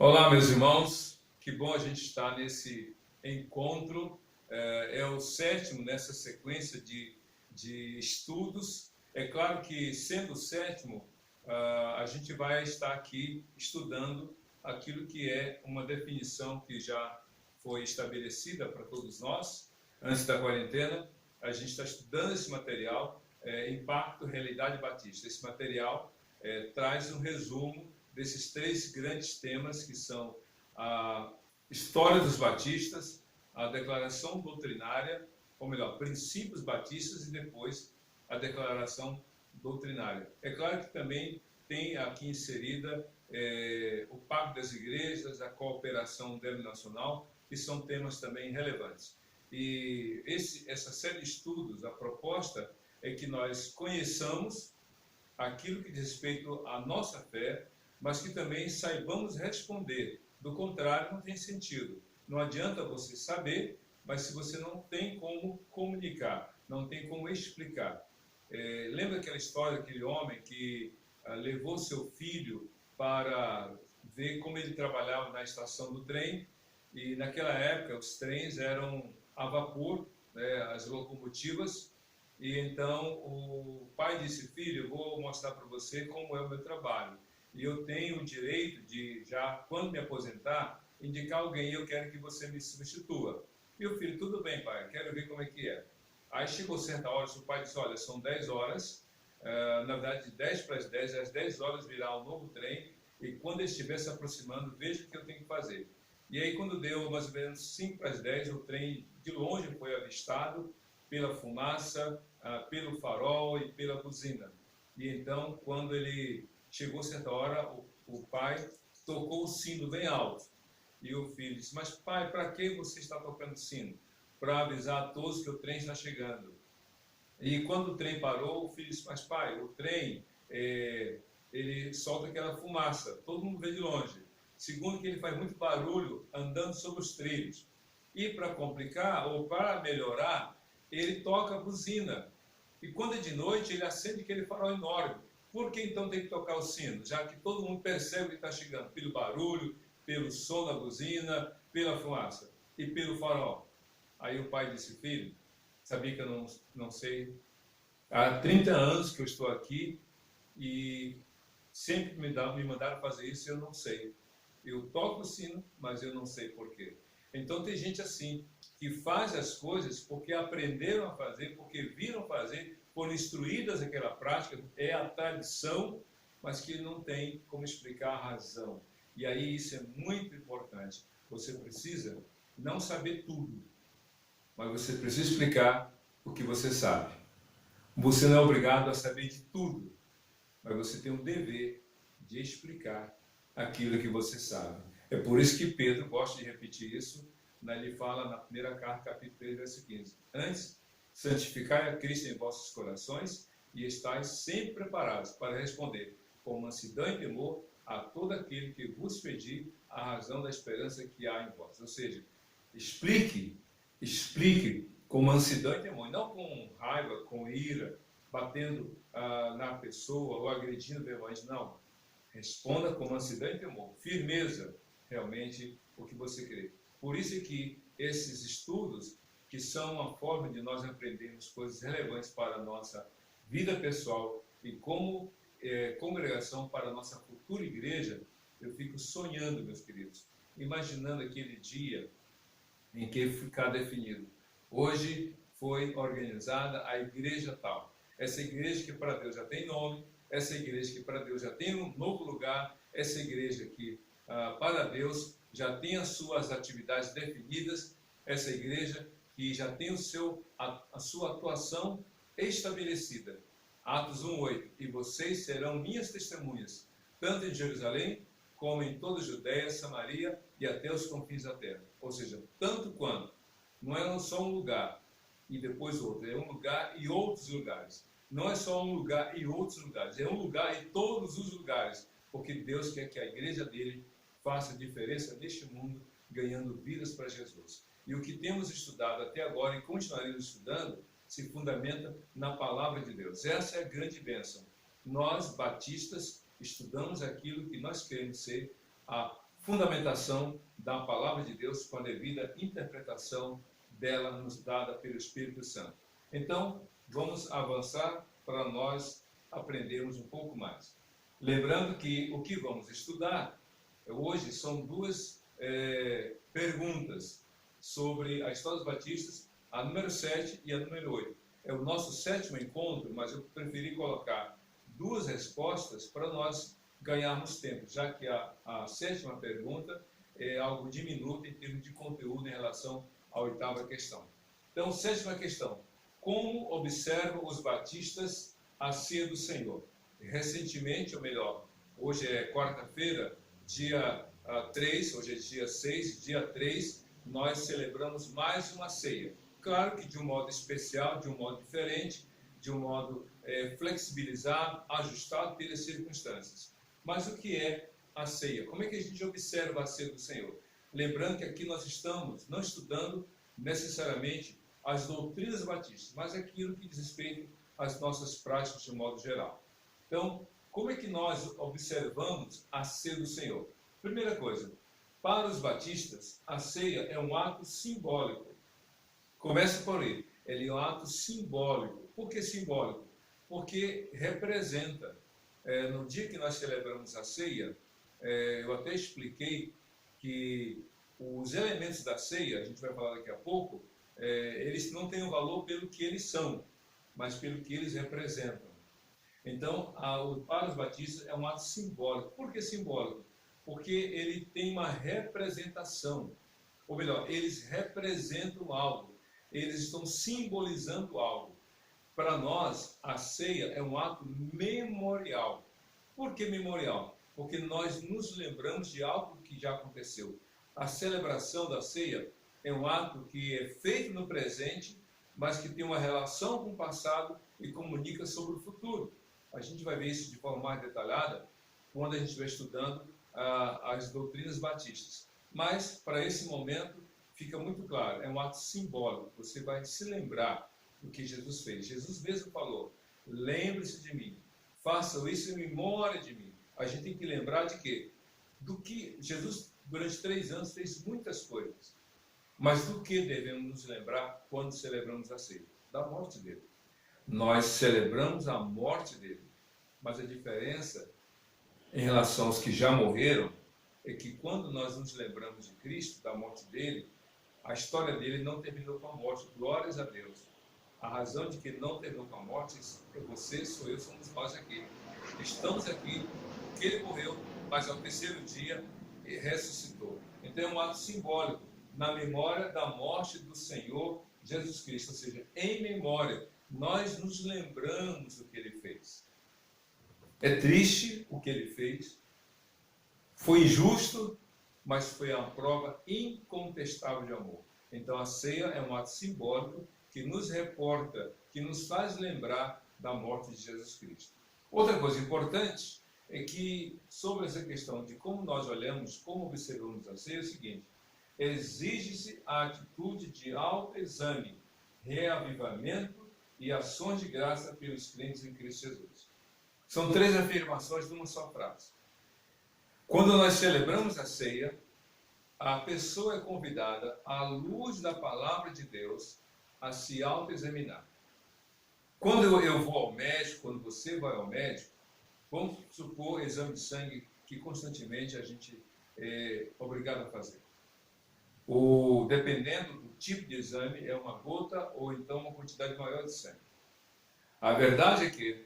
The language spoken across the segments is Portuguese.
Olá, meus irmãos, que bom a gente estar nesse encontro. É o sétimo nessa sequência de estudos. É claro que, sendo o sétimo, a gente vai estar aqui estudando aquilo que é uma definição que já foi estabelecida para todos nós antes da quarentena. A gente está estudando esse material, Impacto, Realidade Batista. Esse material traz um resumo desses três grandes temas que são a história dos batistas, a declaração doutrinária, ou melhor, princípios batistas e depois a declaração doutrinária. É claro que também tem aqui inserida o Pacto das Igrejas, a cooperação denominacional, que são temas também relevantes. E essa série de estudos, a proposta é que nós conheçamos aquilo que diz respeito à nossa fé, mas que também saibamos responder. Do contrário, não tem sentido. Não adianta você saber, mas se você não tem como comunicar, não tem como explicar. Lembra aquela história daquele homem que levou seu filho para ver como ele trabalhava na estação do trem? E naquela época os trens eram a vapor, né, as locomotivas. E então o pai disse: filho, eu vou mostrar para você como é o meu trabalho. E eu tenho o direito de, já quando me aposentar, indicar alguém, eu quero que você me substitua. E o filho: tudo bem, pai, quero ver como é que é. Aí chegou certa hora, o pai disse: olha, são 10 horas, na verdade 10 para as 10, às 10 horas virá um novo trem, e quando ele estiver se aproximando, veja o que eu tenho que fazer. E aí quando deu mais ou menos 5 para as 10, o trem de longe foi avistado pela fumaça, pelo farol e pela buzina. E então, quando ele chegou certa hora, o pai tocou o sino bem alto. E o filho disse: mas pai, para que você está tocando o sino? Para avisar a todos que o trem está chegando. E quando o trem parou, o filho disse: mas pai, o trem, ele solta aquela fumaça, todo mundo vê de longe. Segundo, que ele faz muito barulho andando sobre os trilhos. E para complicar, ou para melhorar, ele toca a buzina. E quando é de noite, ele acende aquele farol enorme. Por que então tem que tocar o sino? Já que todo mundo percebe que está chegando, pelo barulho, pelo som da buzina, pela fumaça e pelo farol. Aí o pai disse: filho, sabia que eu não sei? Há 30 anos que eu estou aqui e sempre me mandaram fazer isso e eu não sei. Eu toco o sino, mas eu não sei por quê. Então tem gente assim, que faz as coisas porque aprenderam a fazer, porque viram fazer, foram instruídas naquela prática, é a tradição, mas que não tem como explicar a razão. E aí isso é muito importante. Você precisa não saber tudo, mas você precisa explicar o que você sabe. Você não é obrigado a saber de tudo, mas você tem o dever de explicar aquilo que você sabe. É por isso que Pedro gosta de repetir isso. Ele fala na primeira carta, capítulo 3, verso 15. Antes, santificai a Cristo em vossos corações e estáis sempre preparados para responder com mansidão e temor a todo aquele que vos pedir a razão da esperança que há em vós. Ou seja, explique com mansidão e temor, não com raiva, com ira, batendo na pessoa ou agredindo verbalmente, não. Responda com mansidão e temor, firmeza, realmente, o que você crê. Por isso que esses estudos, que são uma forma de nós aprendermos coisas relevantes para a nossa vida pessoal e como congregação para a nossa futura igreja, eu fico sonhando, meus queridos, imaginando aquele dia em que ficar definido: hoje foi organizada a igreja tal. Essa igreja que para Deus já tem nome, essa igreja que para Deus já tem um novo lugar, essa igreja que para Deus já tem as suas atividades definidas, essa igreja que já tem a sua atuação estabelecida. Atos 1:8, e vocês serão minhas testemunhas, tanto em Jerusalém, como em toda a Judéia, Samaria e até os confins da terra. Ou seja, tanto quanto, não é só um lugar e depois outro, é um lugar e outros lugares. Não é só um lugar e outros lugares, é um lugar e todos os lugares, porque Deus quer que a igreja dele faça diferença neste mundo, ganhando vidas para Jesus. E o que temos estudado até agora e continuaremos estudando se fundamenta na palavra de Deus. Essa é a grande bênção. Nós, batistas, estudamos aquilo que nós queremos ser a fundamentação da palavra de Deus com a devida interpretação dela nos dada pelo Espírito Santo. Então, vamos avançar para nós aprendermos um pouco mais. Lembrando que o que vamos estudar hoje são duas perguntas sobre a história dos batistas, a número 7 e a número 8. É o nosso sétimo encontro, mas eu preferi colocar duas respostas para nós ganharmos tempo, já que a sétima pergunta é algo diminuto em termos de conteúdo em relação à oitava questão. Então, sétima questão: como observam os batistas a ceia do Senhor? Recentemente, ou melhor, hoje é quarta-feira, dia 3, hoje é dia 6, dia 3, nós celebramos mais uma ceia. Claro que de um modo especial, de um modo diferente, de um modo flexibilizado, ajustado pelas circunstâncias. Mas o que é a ceia? Como é que a gente observa a ceia do Senhor? Lembrando que aqui nós estamos não estudando necessariamente as doutrinas batistas, mas aquilo que diz respeito às nossas práticas de modo geral. Então, como é que nós observamos a ceia do Senhor? Primeira coisa, para os batistas, a ceia é um ato simbólico. Começa por aí. Ele é um ato simbólico. Por que simbólico? Porque representa. No dia que nós celebramos a ceia, eu até expliquei que os elementos da ceia, a gente vai falar daqui a pouco, eles não têm um valor pelo que eles são, mas pelo que eles representam. Então, para os batistas é um ato simbólico. Por que simbólico? Porque ele tem uma representação. Ou melhor, eles representam algo. Eles estão simbolizando algo. Para nós, a ceia é um ato memorial. Por que memorial? Porque nós nos lembramos de algo que já aconteceu. A celebração da ceia é um ato que é feito no presente, mas que tem uma relação com o passado e comunica sobre o futuro. A gente vai ver isso de forma mais detalhada quando a gente estiver estudando as doutrinas batistas. Mas, para esse momento, fica muito claro, é um ato simbólico. Você vai se lembrar do que Jesus fez. Jesus mesmo falou, lembre-se de mim, façam isso em memória de mim. A gente tem que lembrar de quê? Do que Jesus, durante 3 anos, fez muitas coisas. Mas do que devemos nos lembrar quando celebramos a ceia? Da morte dele. Nós celebramos a morte dele. Mas a diferença em relação aos que já morreram é que quando nós nos lembramos de Cristo, da morte dele, a história dele não terminou com a morte. Glórias a Deus. A razão de que não terminou com a morte é você, sou eu, somos nós aqui. Estamos aqui porque ele morreu, mas ao terceiro dia ressuscitou. Então é um ato simbólico na memória da morte do Senhor Jesus Cristo. Ou seja, em memória, nós nos lembramos do que ele fez. É triste o que ele fez, foi injusto, mas foi uma prova incontestável de amor. Então a ceia é um ato simbólico que nos reporta, que nos faz lembrar da morte de Jesus Cristo. Outra coisa importante é que, sobre essa questão de como nós olhamos, como observamos a ceia, é o seguinte: exige-se a atitude de autoexame, reavivamento e ações de graça pelos crentes em Cristo Jesus. São 3 afirmações numa só frase. Quando nós celebramos a ceia, a pessoa é convidada, à luz da palavra de Deus, a se autoexaminar. Quando eu vou ao médico, quando você vai ao médico, vamos supor exame de sangue que constantemente a gente é obrigado a fazer. Dependendo do tipo de exame, é uma gota ou então uma quantidade maior de sangue. A verdade é que,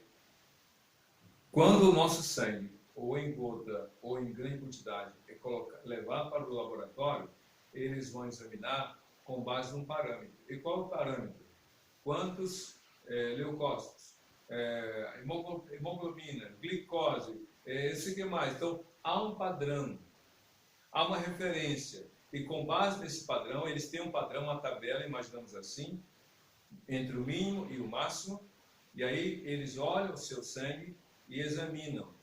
quando o nosso sangue, ou em gota ou em grande quantidade, é levar para o laboratório, eles vão examinar com base num parâmetro. E qual é o parâmetro? Quantos leucócitos, hemoglobina, glicose, sei que mais. Então, há um padrão, há uma referência. E com base nesse padrão, eles têm um padrão, uma tabela, imaginamos assim, entre o mínimo e o máximo. E aí eles olham o seu sangue e examinam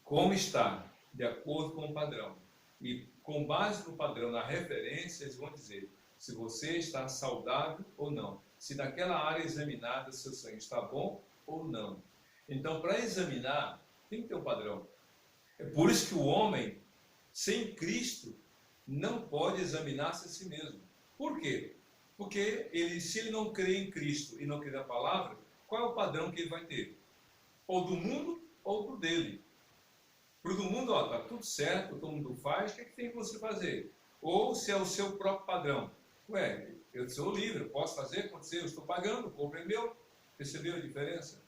como está, de acordo com o padrão. E com base no padrão, na referência, eles vão dizer se você está saudável ou não. Se naquela área examinada, seu sangue está bom ou não. Então, para examinar, tem que ter um padrão. É por isso que o homem sem Cristo, não pode examinar-se a si mesmo. Por quê? Porque se ele não crê em Cristo e não crê na palavra, qual é o padrão que ele vai ter? Ou do mundo ou do dele. Para o do mundo, ó, tá tudo certo, todo mundo faz, o que, é que tem que você fazer? Ou se é o seu próprio padrão. Ué, eu sou livre, eu posso fazer acontecer, eu estou pagando, o corpo é meu. Percebeu a diferença?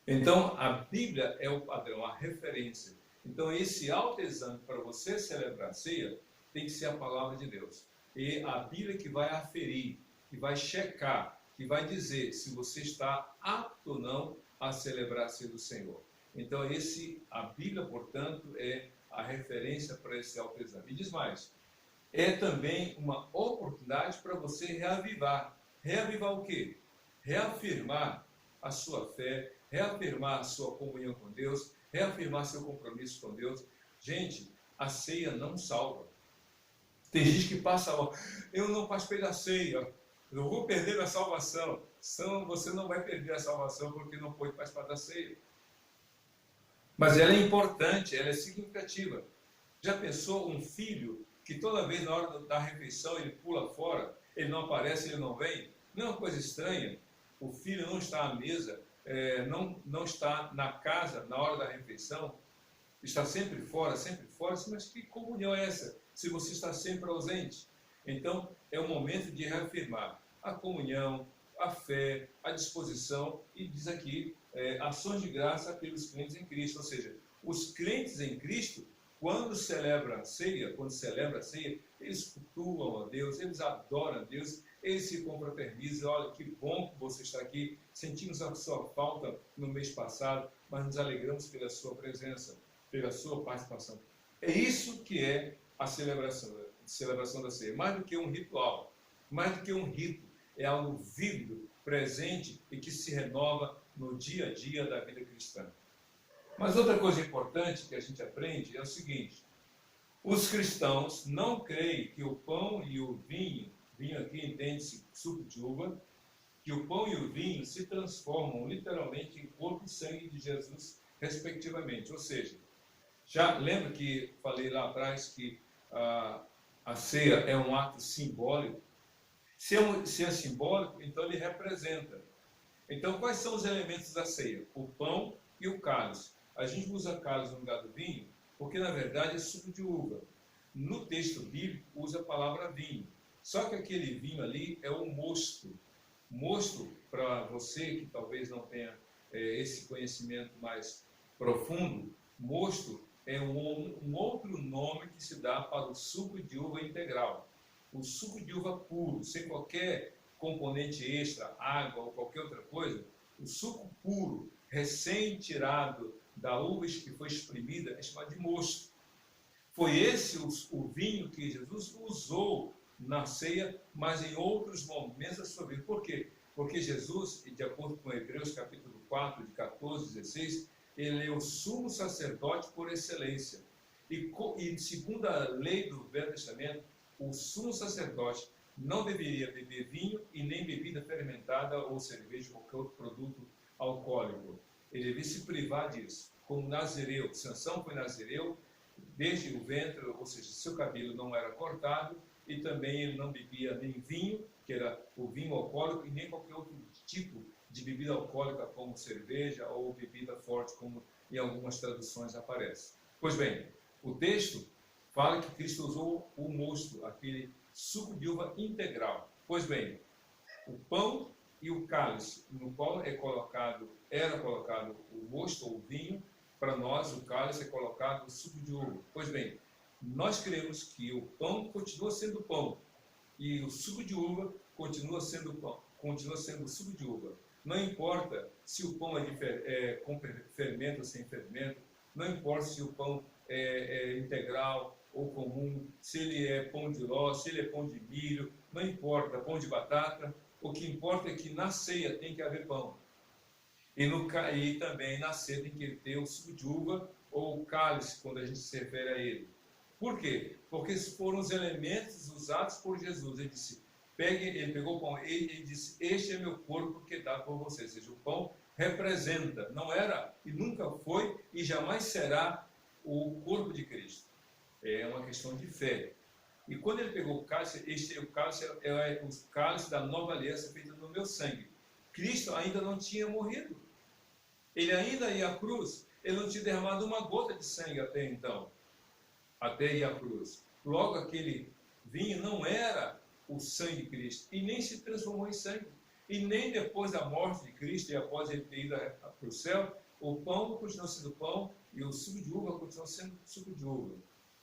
Então, a Bíblia é o padrão, a referência. Então, esse autoexame para você celebrar a ceia tem que ser a palavra de Deus. E a Bíblia que vai aferir, que vai checar, que vai dizer se você está apto ou não a celebrar a ceia do Senhor. Então, a Bíblia, portanto, é a referência para esse autoexame. E diz mais, é também uma oportunidade para você reavivar. Reavivar o quê? Reafirmar a sua fé, reafirmar a sua comunhão com Deus, reafirmar seu compromisso com Deus. Gente, a ceia não salva. Tem gente que passa, ó, eu não participei da ceia, eu vou perder a salvação. Você não vai perder a salvação porque não pôde participar da ceia. Mas ela é importante, ela é significativa. Já pensou um filho que toda vez na hora da refeição ele pula fora, ele não aparece, ele não vem? Não é uma coisa estranha? O filho não está à mesa, não está na casa na hora da refeição, está sempre fora, mas que comunhão é essa, se você está sempre ausente? Então, é o momento de reafirmar a comunhão, a fé, a disposição, e diz aqui, ações de graça pelos crentes em Cristo, ou seja, os crentes em Cristo, quando celebram a ceia, eles cultuam a Deus, eles adoram a Deus, eles se confraternizam. Olha, que bom que você está aqui, sentimos a sua falta no mês passado, mas nos alegramos pela sua presença, pela sua participação. É isso que é a celebração da ceia, mais do que um ritual, mais do que um rito, é algo vívido, presente e que se renova no dia a dia da vida cristã. Mas outra coisa importante que a gente aprende é o seguinte: os cristãos não creem que o pão e o vinho aqui entende-se suco de uva, que o pão e o vinho se transformam literalmente em corpo e sangue de Jesus, respectivamente. Ou seja, já lembra que falei lá atrás que a ceia é um ato simbólico? Se é simbólico, então ele representa. Então, quais são os elementos da ceia? O pão e o cálice. A gente usa cálice no lugar do vinho, porque na verdade é suco de uva. No texto bíblico usa a palavra vinho. Só que aquele vinho ali é o mosto. Mosto, para você que talvez não tenha esse conhecimento mais profundo, mosto é um outro nome que se dá para o suco de uva integral. O suco de uva puro, sem qualquer componente extra, água ou qualquer outra coisa, o suco puro, recém-tirado da uva que foi exprimida, é chamado de mosto. Foi esse o vinho que Jesus usou na ceia, mas em outros momentos da sua vida. Por quê? Porque Jesus, de acordo com Hebreus capítulo 4, de 14 a 16, ele é o sumo sacerdote por excelência. E segundo a lei do Velho Testamento, o sumo sacerdote não deveria beber vinho e nem bebida fermentada ou cerveja ou qualquer outro produto alcoólico. Ele devia se privar disso. Como nazireu, Sansão foi nazireu desde o ventre, ou seja, seu cabelo não era cortado, e também ele não bebia nem vinho, que era o vinho alcoólico, e nem qualquer outro tipo de bebida alcoólica, como cerveja ou bebida forte, como em algumas traduções aparece. Pois bem, o texto fala que Cristo usou o mosto, aquele suco de uva integral. Pois bem, o pão e o cálice, no qual era colocado o mosto ou o vinho, para nós o cálice é colocado o suco de uva. Pois bem, nós cremos que o pão continua sendo pão e o suco de uva continua sendo pão, continua sendo suco de uva. Não importa se o pão é com fermento ou sem fermento, não importa se o pão é integral ou comum, se ele é pão de ló, se ele é pão de milho, não importa, pão de batata. O que importa é que na ceia tem que haver pão. E também na ceia tem que ter o suco de uva ou o cálice, quando a gente se refere a ele. Por quê? Porque foram os elementos usados por Jesus. Ele pegou o pão e ele disse: este é meu corpo que é dado por vocês. Ou seja, o pão representa, não era e nunca foi e jamais será o corpo de Cristo. É uma questão de fé. E quando ele pegou o cálice, o cálice é o cálice da nova aliança feita no meu sangue. Cristo ainda não tinha morrido. Ele ainda ia à cruz. Ele não tinha derramado uma gota de sangue até então, até ir à cruz. Logo, aquele vinho não era o sangue de Cristo e nem se transformou em sangue. E nem depois da morte de Cristo e após ele ter ido para o céu, o pão continua sendo pão e o suco de uva continua sendo suco de uva.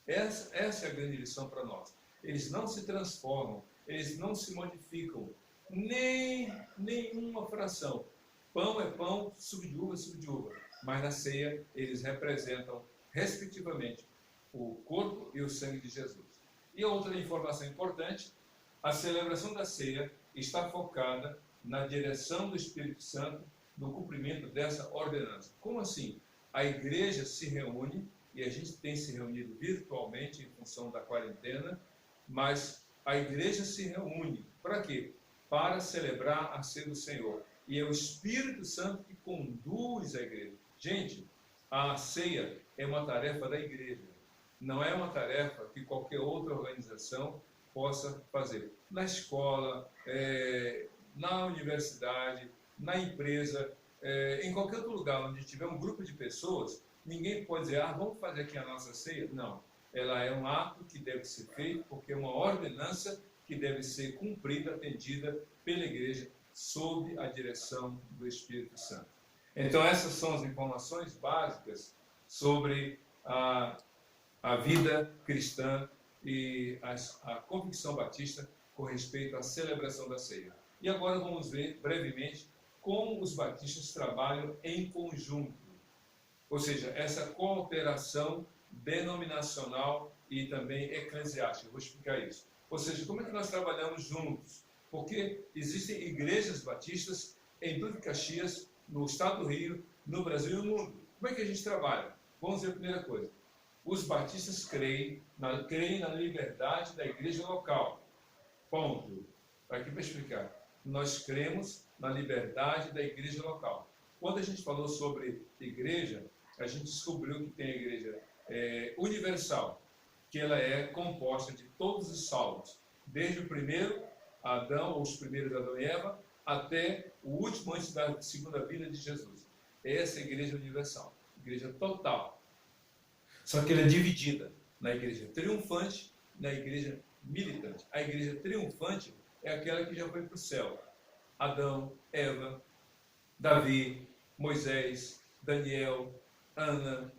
Essa é a grande lição para nós. Eles não se transformam, eles não se modificam, nem nenhuma fração. Pão é pão, suco de uva é suco de uva. Mas na ceia eles representam, respectivamente, o corpo e o sangue de Jesus. E outra informação importante, a celebração da ceia está focada na direção do Espírito Santo no cumprimento dessa ordenança. Como assim? A igreja se reúne, e a gente tem se reunido virtualmente em função da quarentena, mas a igreja se reúne. Para quê? Para celebrar a ceia do Senhor. E é o Espírito Santo que conduz a igreja. Gente, a ceia é uma tarefa da igreja. Não é uma tarefa que qualquer outra organização possa fazer. Na escola, na universidade, na empresa, em qualquer outro lugar onde tiver um grupo de pessoas, ninguém pode dizer, vamos fazer aqui a nossa ceia. Não. Ela é um ato que deve ser feito porque é uma ordenança que deve ser cumprida, atendida pela igreja sob a direção do Espírito Santo. Então essas são as informações básicas sobre a vida cristã e a convicção batista com respeito à celebração da ceia. E agora vamos ver brevemente como os batistas trabalham em conjunto, ou seja, essa cooperação denominacional e também eclesiástica. Eu vou explicar isso. Ou seja, como é que nós trabalhamos juntos? Porque existem igrejas batistas em Duque de Caxias, no estado do Rio, no Brasil e no mundo. Como é que a gente trabalha? Vamos ver a primeira coisa. Os batistas creem na liberdade da igreja local. Ponto. Aqui para explicar. Nós cremos na liberdade da igreja local. Quando a gente falou sobre igreja, a gente descobriu que tem a igreja universal, que ela é composta de todos os salvos, desde o primeiro Adão, ou os primeiros Adão e Eva, até o último antes da segunda vinda de Jesus. Essa é a igreja universal, igreja total. Só que ela é dividida na igreja triunfante e na igreja militante. A igreja triunfante é aquela que já foi para o céu. Adão, Eva, Davi, Moisés, Daniel, Ana,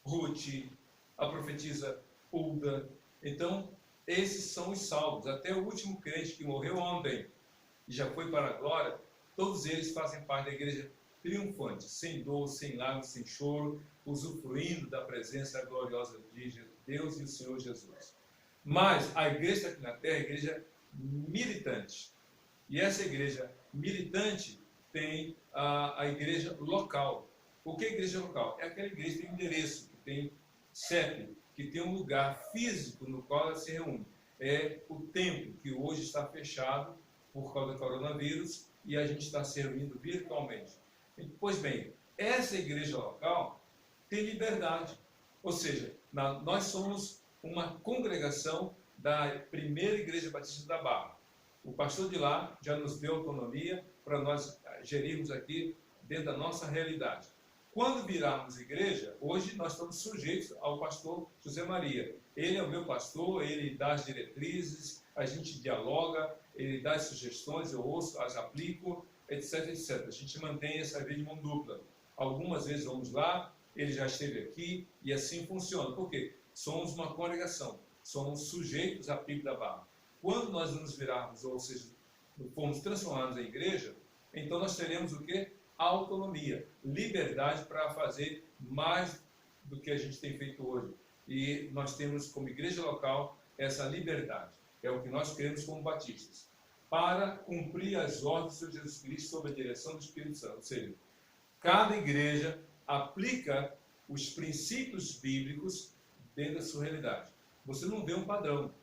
Ruth, a profetisa Hulda. Então, esses são os salvos. Até o último crente que morreu ontem e já foi para a glória, todos eles fazem parte da igreja triunfante, sem dor, sem lágrimas, sem choro, usufruindo da presença gloriosa de Deus e o Senhor Jesus. Mas a igreja aqui na terra é a igreja militante. E essa igreja militante tem a igreja local. O que é igreja local? É aquela igreja que tem endereço, que tem CEP, que tem um lugar físico no qual ela se reúne. É o templo, que hoje está fechado por causa do coronavírus e a gente está se reunindo virtualmente. Pois bem, essa igreja local tem liberdade. Ou seja, nós somos uma congregação da primeira igreja batista da Barra. O pastor de lá já nos deu autonomia para nós gerirmos aqui dentro da nossa realidade. Quando virarmos igreja, hoje nós estamos sujeitos ao pastor José Maria. Ele é o meu pastor, ele dá as diretrizes, a gente dialoga, ele dá as sugestões, eu ouço, as aplico, etc, etc. A gente mantém essa via de mão dupla. Algumas vezes vamos lá, ele já esteve aqui e assim funciona. Por quê? Somos uma congregação, somos sujeitos à PIB da Barra. Quando nós nos virarmos, ou seja, formos transformados em igreja, então nós teremos o quê? Autonomia, liberdade para fazer mais do que a gente tem feito hoje. E nós temos como igreja local essa liberdade. É o que nós queremos como batistas. Para cumprir as ordens do Senhor Jesus Cristo sob a direção do Espírito Santo. Ou seja, cada igreja aplica os princípios bíblicos dentro da sua realidade. Você não vê um padrão.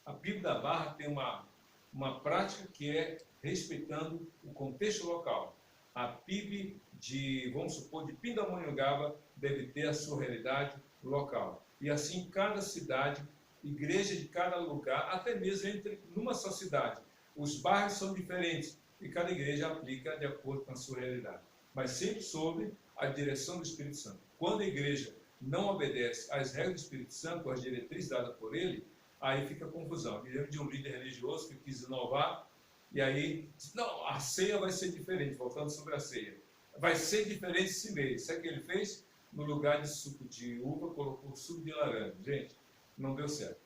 A PIB da Barra tem uma prática que é respeitando o contexto local. A PIB de, vamos supor, de Pindamonhangaba deve ter a sua realidade local. E assim, cada cidade, igreja de cada lugar, até mesmo entre numa só cidade. Os bairros são diferentes e cada igreja aplica de acordo com a sua realidade. Mas sempre sob a direção do Espírito Santo. Quando a igreja não obedece às regras do Espírito Santo, às diretrizes dadas por ele, aí fica confusão. Me lembro de um líder religioso que quis inovar, e aí disse, não, a ceia vai ser diferente, voltando sobre a ceia. Vai ser diferente esse mês. Sabe o que ele fez? No lugar de suco de uva, colocou suco de laranja. Gente, não deu certo.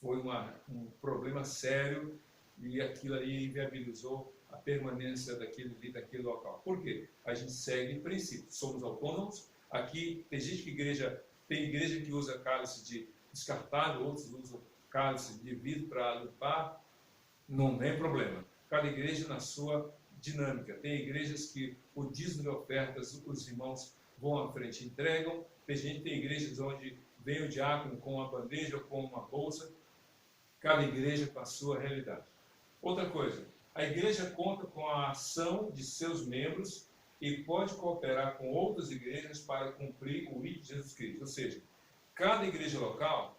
Foi um problema sério e aquilo aí inviabilizou a permanência daquele local. Por quê? A gente segue princípios. Somos autônomos. Aqui tem tem igreja que usa cálice de descartável, outros usam cálice de vidro para limpar. Não tem problema. Cada igreja na sua dinâmica. Tem igrejas que o dízimo de ofertas, os irmãos vão à frente e entregam. Tem igrejas onde vem o diácono com uma bandeja ou com uma bolsa. Cada igreja com a sua realidade. Outra coisa, a igreja conta com a ação de seus membros e pode cooperar com outras igrejas para cumprir o ID de Jesus Cristo. Ou seja, cada igreja local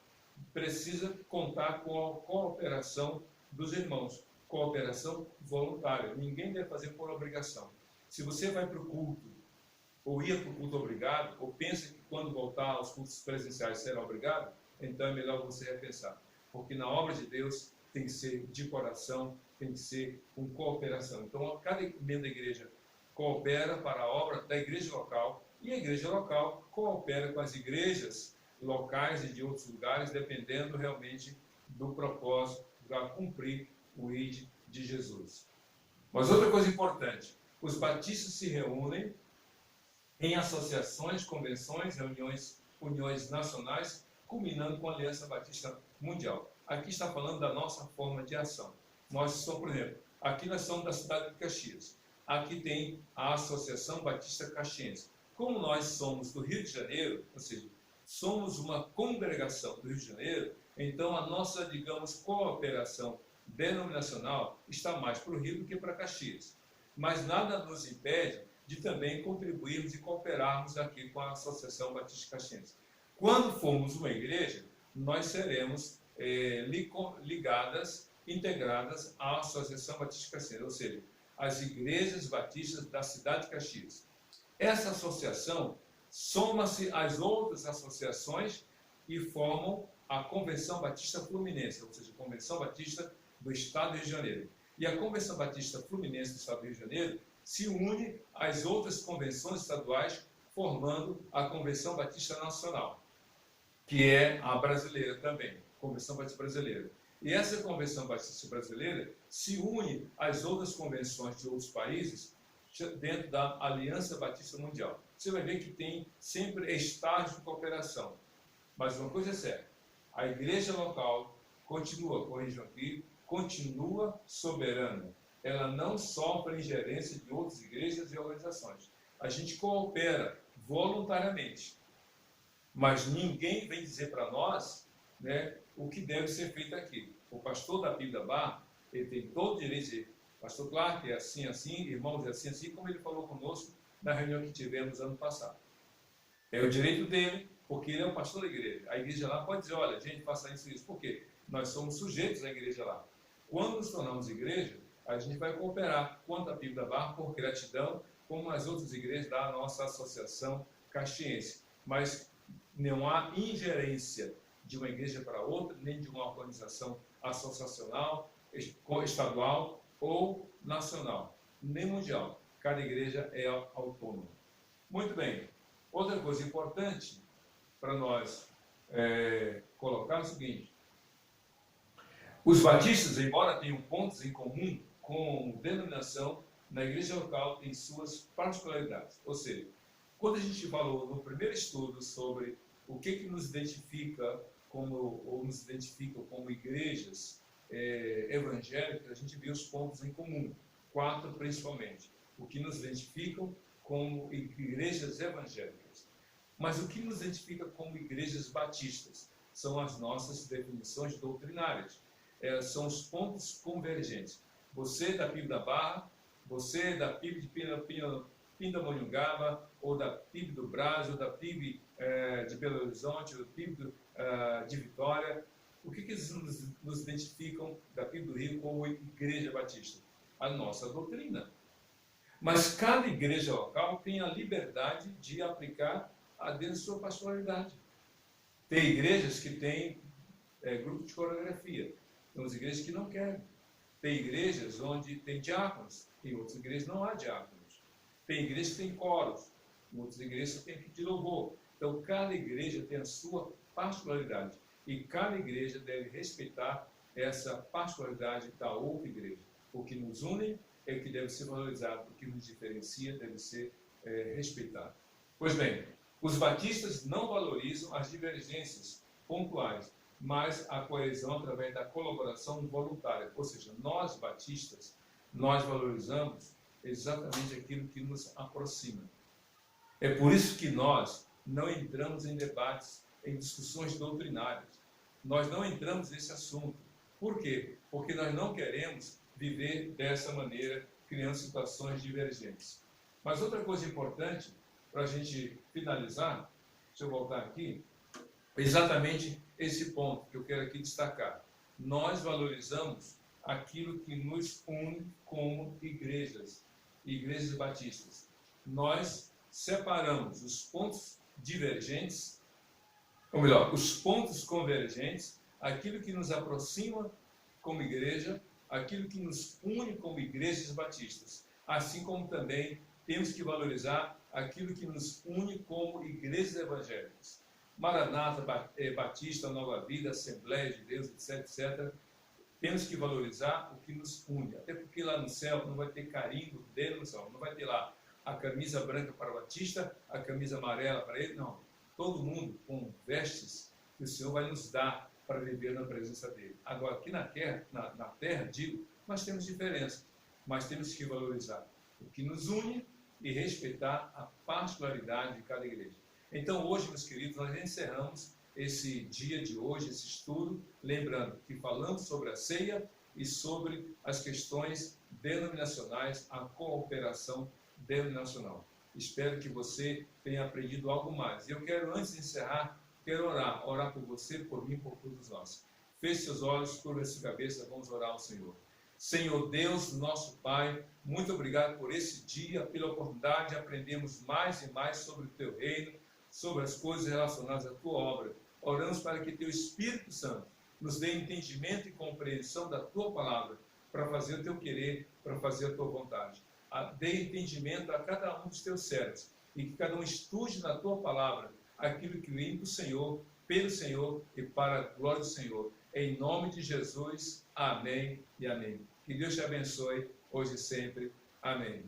precisa contar com a cooperação dos irmãos. Cooperação voluntária. Ninguém deve fazer por obrigação. Se você vai para o culto, ou ia para o culto obrigado, ou pensa que quando voltar aos cultos presenciais será obrigado, então é melhor você repensar. Porque na obra de Deus tem que ser de coração, tem que ser com cooperação. Então, cada membro da igreja coopera para a obra da igreja local, e a igreja local coopera com as igrejas locais e de outros lugares, dependendo realmente do propósito para cumprir o ID de Jesus. Mas outra coisa importante, os batistas se reúnem em associações, convenções, uniões nacionais, culminando com a Aliança Batista Mundial. Aqui está falando da nossa forma de ação. Nós somos, por exemplo, aqui nós somos da cidade de Caxias. Aqui tem a Associação Batista Caxiense. Como nós somos do Rio de Janeiro, ou seja, somos uma congregação do Rio de Janeiro, então a nossa, digamos, cooperação denominacional está mais para o Rio do que para Caxias. Mas nada nos impede de também contribuirmos e cooperarmos aqui com a Associação Batista Caxiense. Quando formos uma igreja, nós seremos integradas à Associação Batista Caxiense, ou seja, as igrejas batistas da cidade de Caxias. Essa associação soma-se às outras associações e formam a Convenção Batista Fluminense, ou seja, a Convenção Batista do Estado do Rio de Janeiro. E a Convenção Batista Fluminense do Estado do Rio de Janeiro se une às outras convenções estaduais, formando a Convenção Batista Nacional, que é a brasileira também, Convenção Batista Brasileira. E essa Convenção Batista Brasileira se une às outras convenções de outros países dentro da Aliança Batista Mundial. Você vai ver que tem sempre estágios de cooperação. Mas uma coisa é certa, a igreja local continua, corrijam aqui, continua soberana. Ela não sofre ingerência de outras igrejas e organizações. A gente coopera voluntariamente. Mas ninguém vem dizer para nós, né, o que deve ser feito aqui. O pastor da PIB da Barra, ele tem todo o direito de dizer, pastor Clark, é assim, assim, irmãos, é assim, assim, como ele falou conosco na reunião que tivemos ano passado. É o direito dele, porque ele é o pastor da igreja. A igreja lá pode dizer, olha, gente, faça isso e isso. Por quê? Nós somos sujeitos à igreja lá. Quando nos tornamos igreja, a gente vai cooperar quanto a PIB da Barra, por gratidão, como as outras igrejas da nossa associação caxiense. Mas não há ingerência de uma igreja para outra, nem de uma organização associacional, estadual ou nacional, nem mundial. Cada igreja é autônoma. Muito bem. Outra coisa importante para nós colocar é o seguinte: os batistas, embora tenham pontos em comum com denominação, na igreja local tem suas particularidades. Ou seja, quando a gente falou no primeiro estudo sobre o que nos identifica nos identificam como igrejas evangélicas, a gente viu os pontos em comum, 4 principalmente, o que nos identificam como igrejas evangélicas. Mas o que nos identifica como igrejas batistas são as nossas definições doutrinárias, são os pontos convergentes. Você da PIB da Barra, você da PIB de Pindamonhangaba, ou da PIB do Brasil, ou da PIB de Belo Horizonte, ou da PIB de Vitória, o que nos identificam daqui do Rio como Igreja Batista? A nossa doutrina. Mas cada igreja local tem a liberdade de aplicar a dentro de sua pastoralidade. Tem igrejas que têm grupo de coreografia, tem outras igrejas que não querem. Tem igrejas onde tem diáconos, em outras igrejas não há diáconos. Tem igrejas que tem coros, em outras igrejas tem que de louvor. Então, cada igreja tem a sua particularidade. E cada igreja deve respeitar essa particularidade da outra igreja. O que nos une é o que deve ser valorizado, o que nos diferencia deve ser respeitado. Pois bem, os batistas não valorizam as divergências pontuais, mas a coesão através da colaboração voluntária. Ou seja, nós batistas, nós valorizamos exatamente aquilo que nos aproxima. É por isso que nós não entramos em debates, em discussões doutrinárias. Nós não entramos nesse assunto. Por quê? Porque nós não queremos viver dessa maneira, criando situações divergentes. Mas outra coisa importante, para a gente finalizar, deixa eu voltar aqui, exatamente esse ponto que eu quero aqui destacar. Nós valorizamos aquilo que nos une como igrejas batistas. Nós separamos os pontos divergentes, ou melhor, os pontos convergentes, aquilo que nos aproxima como igreja, aquilo que nos une como igrejas batistas, assim como também temos que valorizar aquilo que nos une como igrejas evangélicas. Maranata, Batista, Nova Vida, Assembleia de Deus, etc, etc. Temos que valorizar o que nos une, até porque lá no céu não vai ter carimbo dele no céu, não vai ter lá a camisa branca para o Batista, a camisa amarela para ele, não. Todo mundo com vestes que o Senhor vai nos dar para viver na presença dele. Agora, aqui na terra, digo, nós temos diferença, mas temos que valorizar o que nos une e respeitar a particularidade de cada igreja. Então, hoje, meus queridos, nós encerramos esse dia de hoje, esse estudo, lembrando que falamos sobre a ceia e sobre as questões denominacionais, a cooperação denominacional. Espero que você tenha aprendido algo mais. Eu quero, antes de encerrar, quero orar por você, por mim, por todos nós. Feche seus olhos, curva sua cabeça, vamos orar ao Senhor. Senhor Deus, nosso Pai, muito obrigado por esse dia, pela oportunidade de aprendermos mais e mais sobre o Teu reino, sobre as coisas relacionadas à Tua obra. Oramos para que Teu Espírito Santo nos dê entendimento e compreensão da Tua palavra, para fazer o Teu querer, para fazer a Tua vontade. Dê entendimento a cada um dos Teus servos, e que cada um estude na Tua palavra aquilo que vem do Senhor, pelo Senhor e para a glória do Senhor. Em nome de Jesus, amém e amém. Que Deus te abençoe hoje e sempre. Amém.